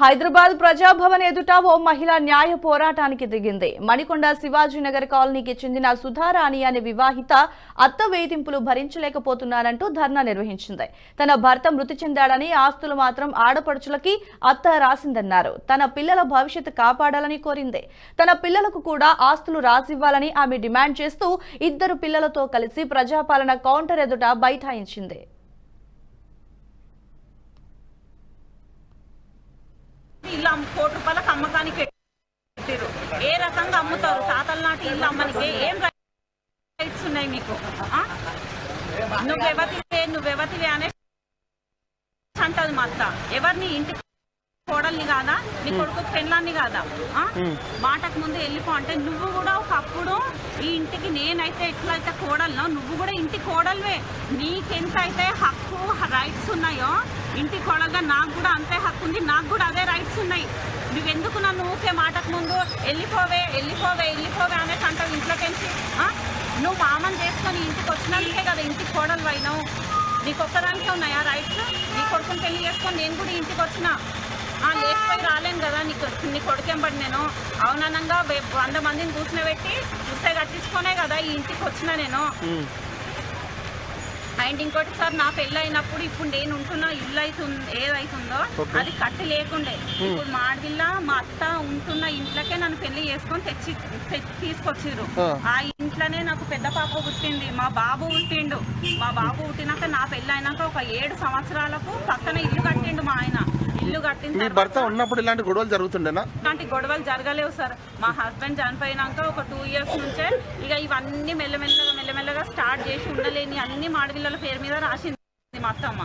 హైదరాబాద్ ప్రజాభవన్ ఎదుట ఓ మహిళ న్యాయ పోరాటానికి దిగింది. మణికొండ శివాజీనగర్ కాలనీకి చెందిన సుధారాణి అనే వివాహిత అత్త వేధింపులు భరించలేకపోతున్నారంటూ ధర్నా నిర్వహించింది. తన భర్త మృతి చెందాడని, ఆస్తులు మాత్రం ఆడపడుచులకి అత్త రాసిందన్నారు. తన పిల్లల భవిష్యత్తు కాపాడాలని కోరింది. తన పిల్లలకు కూడా ఆస్తులు రాసివ్వాలని ఆమె డిమాండ్ చేస్తూ 2 పిల్లలతో కలిసి ప్రజాపాలన కౌంటర్ ఎదుట బైఠాయించింది. ఇల్లు ₹1 కోటి అమ్మకానికి పెట్టారు. ఏ రకంగా అమ్ముతారు? తాతల నాటి ఇల్లు అమ్మనికి ఏం రైట్స్ ఉన్నాయి మీకు? నువ్వెవతివే అనే అంటది మా అత్త. ఎవరిని ఇంటి కోడల్ని కాదా, నీ కొడుకు పెళ్ళాన్ని కాదా? మాటకు ముందు వెళ్ళిపో అంటే నువ్వు కూడా ఒకప్పుడు ఈ ఇంటికి నేనైతే ఎట్లయితే కోడల్లో నువ్వు కూడా ఇంటి కోడల్వే. నీకెంత అయితే హక్కు రైట్స్ ఉన్నాయో ఇంటి కోడలుగా నాకు కూడా అంతే హక్కు ఉంది, నాకు కూడా అదే రైట్స్ ఉన్నాయి. నువ్వెందుకు నన్ను ఊకే మాటకు ముందు వెళ్ళిపోవే అనేసి అంటావు ఇంట్లోకెంచి? నువ్వు మామని చేసుకొని ఇంటికి వచ్చినందుకే కదా ఇంటికి కోడలు అయినావు. నీకు ఒక్కదానికే ఉన్నాయా రైట్స్? నీ కొడుకుని పెళ్లి చేసుకొని నేను కూడా ఇంటికి వచ్చినా లేచిపోయి రాలేను కదా నీ కొడుకెంబడి నేను అవుననంగా 100 మందిని కూర్చునబెట్టి చూస్తే కట్టించుకునే కదా ఈ ఇంటికి వచ్చినా నేను. అండ్ ఇంకోటి సార్, నా పెళ్ళి అయినప్పుడు ఇప్పుడు నేను ఉంటున్న ఇల్లు ఏదైతుందో అది కట్టి లేకుండే. ఇప్పుడు మాడిల్లా మా అత్త ఉంటున్న ఇంట్లోకే నన్ను పెళ్లి చేసుకొని తీసుకొచ్చిర్రు. ఆ ఇంట్లోనే నాకు పెద్ద పాప పుట్టింది, మా బాబు పుట్టిండు. మా బాబు పుట్టినాక నా పెళ్ళి అయినాక ఒక 7 సంవత్సరాలకు పక్కన ఇల్లు కట్టిండు మా ఆయన. ఇల్లు కట్టిన భర్త ఉన్నప్పుడు ఇలాంటి గొడవలు జరుగుతుండేనా? ఇలాంటి గొడవలు జరగలేవు సార్. మా హస్బెండ్ చనిపోయినాక ఒక 2 ఇయర్స్ నుంచే ఇక ఇవన్నీ మెల్లమెల్లగా స్టార్ట్ చేసి ఉండలేని అన్ని మాడవిళ్ళ పేరు మీద రాసింది మా అత్తమ్మ.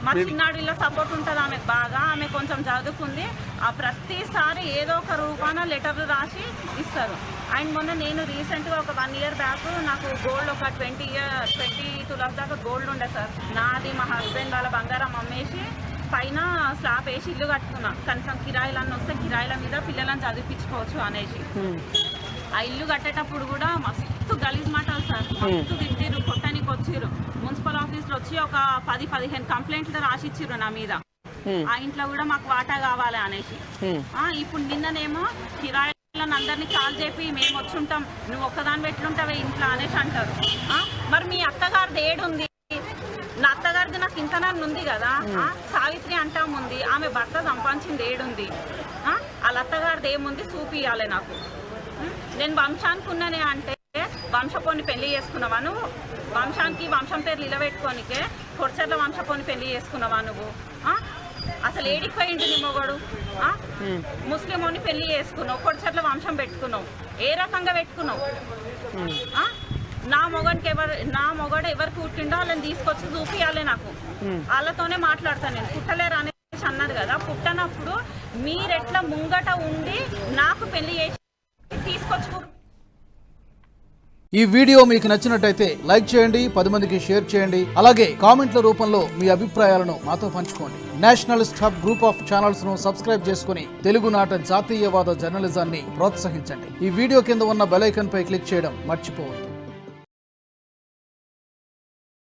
మా చిన్నాడిళ్ళ సపోర్ట్ ఉంటుంది ఆమెకు బాగా. ఆమె కొంచెం చదువుకుంది. ఆ ప్రతిసారి ఏదో ఒక రూపాన లెటర్లు రాసి ఇస్తారు. అండ్ మొన్న నేను రీసెంట్గా ఒక 1 ఇయర్ బ్యాక్ నాకు గోల్డ్ ఒక 20 తులాస్ దాకా గోల్డ్ ఉండే సార్. నాది మా హస్బెండ్ వాళ్ళ బంగారం అమ్మేసి పైన స్లాబ్ వేసి ఇల్లు కట్టుకున్నా. కనీసం కిరాయిలన్నీ వస్తే కిరాయిల మీద పిల్లలను చదివించుకోవచ్చు అనేసి. ఆ ఇల్లు కట్టేటప్పుడు కూడా మస్తు గలీజ్ మాటలు సార్, మస్తు తిట్టిరు, కొట్టడానికి వచ్చిర్రు. మున్సిపల్ ఆఫీస్లో వచ్చి ఒక 10-15 కంప్లైంట్లు రాసి ఇచ్చిర్రు నా మీద. ఆ ఇంట్లో కూడా మాకు వాటా కావాలి అనేసి. ఇప్పుడు నిన్ననేమో కిరాయిలను అందరినీ కాల్ చేపి మేము వచ్చి ఉంటాం, నువ్వు ఒక్కదాని పెట్లుంటావే ఇంట్లో అనేసి అంటారు. మరి మీ అత్తగారిది ఏడుంది? నా అత్తగారిది నాకు ఇంతనన్ను ఉంది కదా. సావిత్రి అంటాం ఉంది, ఆమె భర్త సంపాదించింది ఏడుంది? వాళ్ళ అత్తగారిది ఏముంది చూపియాలి నాకు. నేను వంశానికి ఉన్నానే అంటే వంశపోని పెళ్లి చేసుకున్నావా నువ్వు? వంశం పేర్లు నిలబెట్టుకోనికే కొరచర్ల వంశపోని పెళ్లి చేసుకున్నావా నువ్వు? అసలు ఏడిపోయింది నీ మొగడు? ముస్లింని పెళ్లి చేసుకున్నావు, కొరచర్ల వంశం పెట్టుకున్నావు. ఏ రకంగా పెట్టుకున్నావు? నా మొగడు ఎవరికి పుట్టిండో వాళ్ళని తీసుకొచ్చి చూపియాలి నాకు. వాళ్ళతోనే మాట్లాడతాను నేను. పుట్టలేరు అనేసి అన్నారు కదా, పుట్టనప్పుడు మీరెట్లా ముంగట ఉండి నాకు పెళ్లి చేసి తీసుకొచ్చు. ఈ వీడియో మీకు నచ్చినట్టయితే లైక్ చేయండి, 10 మందికి షేర్ చేయండి. అలాగే కామెంట్ల రూపంలో మీ అభిప్రాయాలను మాతో పంచుకోండి. Nationalist hub group of channels ను సబ్స్క్రైబ్ చేసుకుని తెలుగునాట జాతీయవాద జర్నలిజాన్ని ప్రోత్సహించండి. ఈ వీడియో కింద ఉన్న బెల్ ఐకాన్ పై క్లిక్ చేయడం మర్చిపోవద్దు.